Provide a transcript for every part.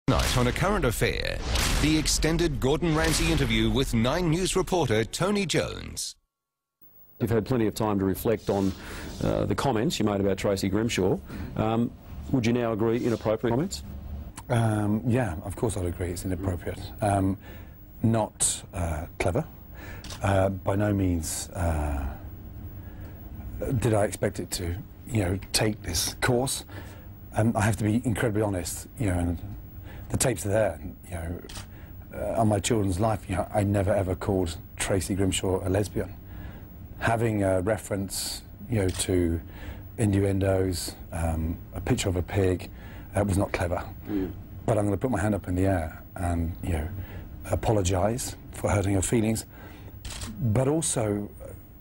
Tonight on A Current Affair, the extended Gordon Ramsay interview with 9 News reporter Tony Jones. You've had plenty of time to reflect on the comments you made about Tracy Grimshaw. Would you now agree inappropriate comments? Yeah, of course I'd agree it's inappropriate. Not clever. By no means did I expect it to, take this course. I have to be incredibly honest, and the tapes are there. On my children's life, I never ever called Tracy Grimshaw a lesbian. Having a reference, to innuendos, a picture of a pig, was not clever. But I'm going to put my hand up in the air and, apologise for hurting her feelings. But also,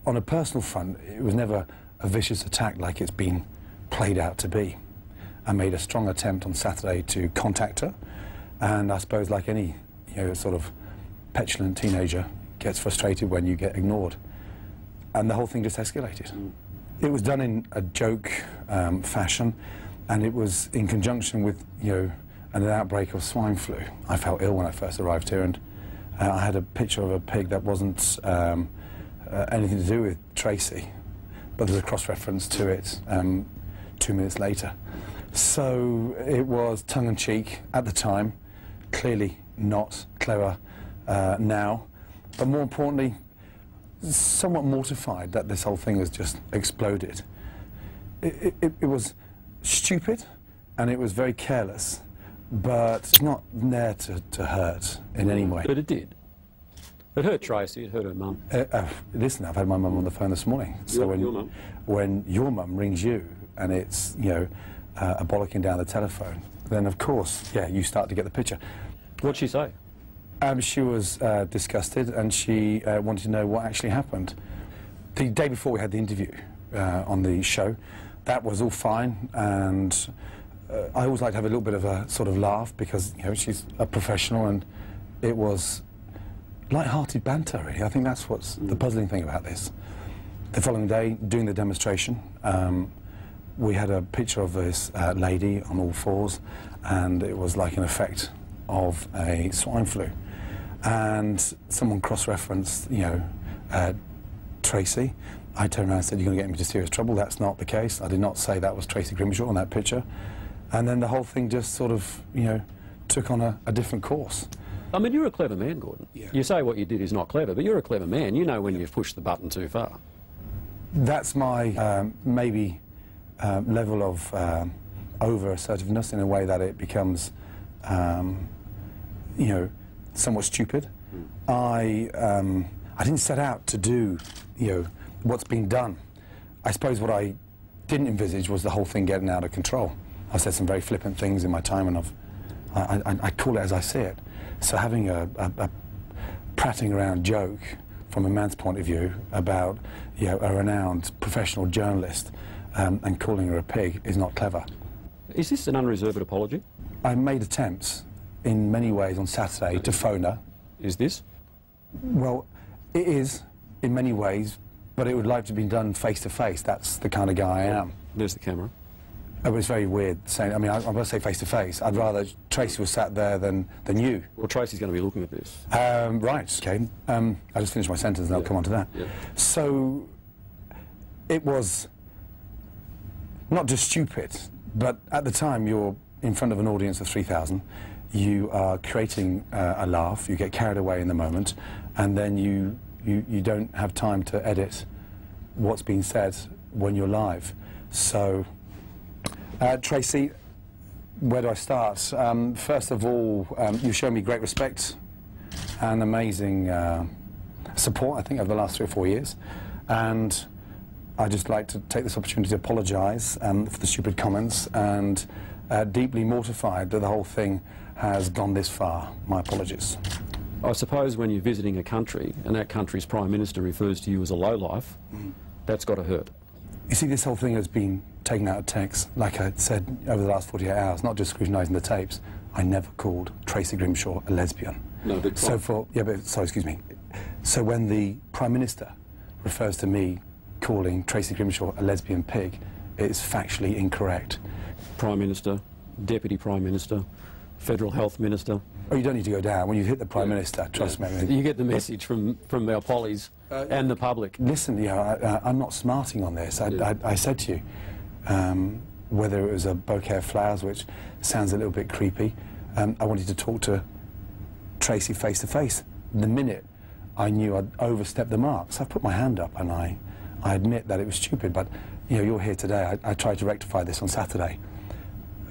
on a personal front, it was never a vicious attack like it's been played out to be. I made a strong attempt on Saturday to contact her, and I suppose like any, sort of petulant teenager gets frustrated when you get ignored. And the whole thing just escalated. It was done in a joke fashion, and it was in conjunction with, an outbreak of swine flu. I felt ill when I first arrived here, and I had a picture of a pig that wasn't anything to do with Tracy, but there's a cross-reference to it 2 minutes later. So it was tongue-in-cheek at the time, clearly not clever now, but more importantly, somewhat mortified that this whole thing has just exploded. It was stupid, and it was very careless, but it's not there to hurt in any way. But it did. It hurt Tracy, it hurt her mum. Listen, I've had my mum on the phone this morning. So your mum? When your mum rings you, and it's, a bollocking down the telephone, then of course, you start to get the picture. What'd she say? She was disgusted, and she wanted to know what actually happened. The day before we had the interview on the show, that was all fine, and I always like to have a little bit of a sort of laugh because, she's a professional, and it was light-hearted banter, really. I think that's what's the puzzling thing about this. The following day, doing the demonstration, we had a picture of this lady on all fours, and it was like an effect of a swine flu. And someone cross-referenced, Tracy. I turned around and said, "You're going to get me into serious trouble." That's not the case. I did not say that was Tracy Grimshaw on that picture. And then the whole thing just sort of, took on a different course. I mean, you're a clever man, Gordon. Yeah. You say what you did is not clever, but you're a clever man. You know when you've pushed the button too far. That's my, maybe, level of over-assertiveness in a way that it becomes, somewhat stupid. I didn't set out to do, what's been done. I suppose what I didn't envisage was the whole thing getting out of control. I've said some very flippant things in my time, and I call it as I see it. So having a prattling around joke from a man's point of view about, a renowned professional journalist and calling her a pig is not clever. Is this an unreserved apology? I made attempts in many ways on Saturday to phone her. Is this? Well, it is in many ways, but it would like to be done face to face. That's the kind of guy I am. There's the camera. It was very weird saying, I'm going to say face to face. I'd rather Tracy was sat there than you. Well, Tracy's going to be looking at this. Right, okay. I'll just finish my sentence and I'll come on to that. Yeah. So, it was not just stupid, but at the time you're in front of an audience of 3,000, you are creating a laugh, you get carried away in the moment, and then you don't have time to edit what's being said when you're live. So, Tracy, where do I start? First of all, you've shown me great respect and amazing support, I think, over the last 3 or 4 years. And I'd just like to take this opportunity to apologise for the stupid comments, and deeply mortified that the whole thing has gone this far. My apologies. I suppose when you're visiting a country and that country's Prime Minister refers to you as a lowlife, that's got to hurt. You see, this whole thing has been taken out of text. Like I said, over the last 48 hours, not just scrutinising the tapes, I never called Tracy Grimshaw a lesbian. No, but excuse me. So when the Prime Minister refers to me calling Tracy Grimshaw a lesbian pig, it's factually incorrect. Prime Minister, Deputy Prime Minister, Federal Health Minister. Oh, you don't need to go down. When you hit the Prime Minister, trust me. You get the message from our pollies and the public. Listen, you know, I'm not smarting on this. I said to you, whether it was a bouquet of flowers, which sounds a little bit creepy, I wanted to talk to Tracy face to face. The minute I knew I'd overstepped the mark, so I put my hand up and I admit that it was stupid. But you know, you're here today. I tried to rectify this on Saturday.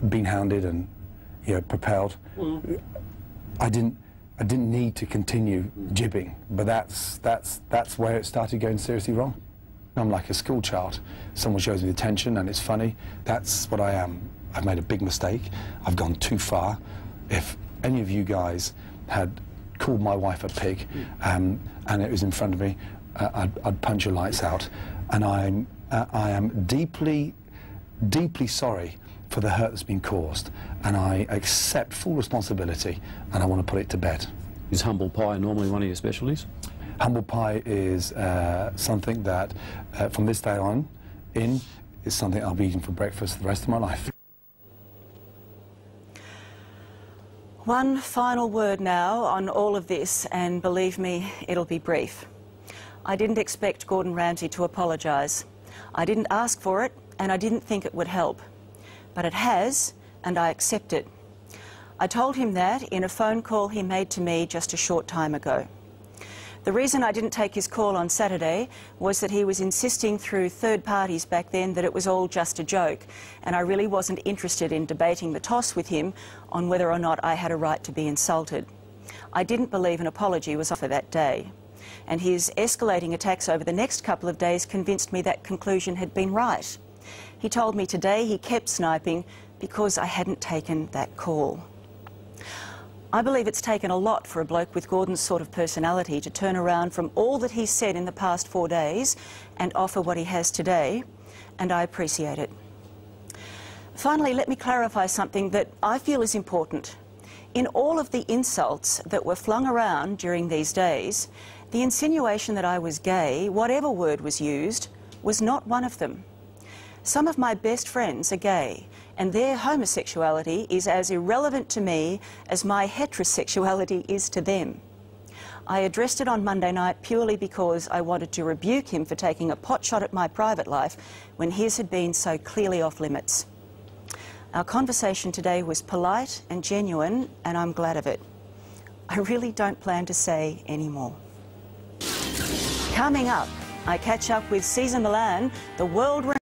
Been hounded and, you know, propelled. I didn't need to continue jibbing, but that's where it started going seriously wrong. I'm like a school child. Someone shows me attention and it's funny. That's what I am. I've made a big mistake. I've gone too far. If any of you guys had called my wife a pig and it was in front of me, I'd punch your lights out. And I am deeply, deeply sorry for the hurt that's been caused, and I accept full responsibility, and I want to put it to bed. Is humble pie normally one of your specialties? Humble pie is something that, from this day on in, is something I'll be eating for breakfast the rest of my life. One final word now on all of this, and believe me, it'll be brief. I didn't expect Gordon Ramsay to apologise. I didn't ask for it, and I didn't think it would help. But it has, and I accept it. I told him that in a phone call he made to me just a short time ago. The reason I didn't take his call on Saturday was that he was insisting through third parties back then that it was all just a joke, and I really wasn't interested in debating the toss with him on whether or not I had a right to be insulted. I didn't believe an apology was offered that day, and his escalating attacks over the next couple of days convinced me that conclusion had been right. He told me today he kept sniping because I hadn't taken that call. I believe it's taken a lot for a bloke with Gordon's sort of personality to turn around from all that he's said in the past 4 days and offer what he has today, and I appreciate it. Finally, let me clarify something that I feel is important. In all of the insults that were flung around during these days, the insinuation that I was gay, whatever word was used, was not one of them. Some of my best friends are gay, and their homosexuality is as irrelevant to me as my heterosexuality is to them. I addressed it on Monday night purely because I wanted to rebuke him for taking a potshot at my private life when his had been so clearly off limits. Our conversation today was polite and genuine, and I'm glad of it. I really don't plan to say any more. Coming up, I catch up with Cesar Millan, the world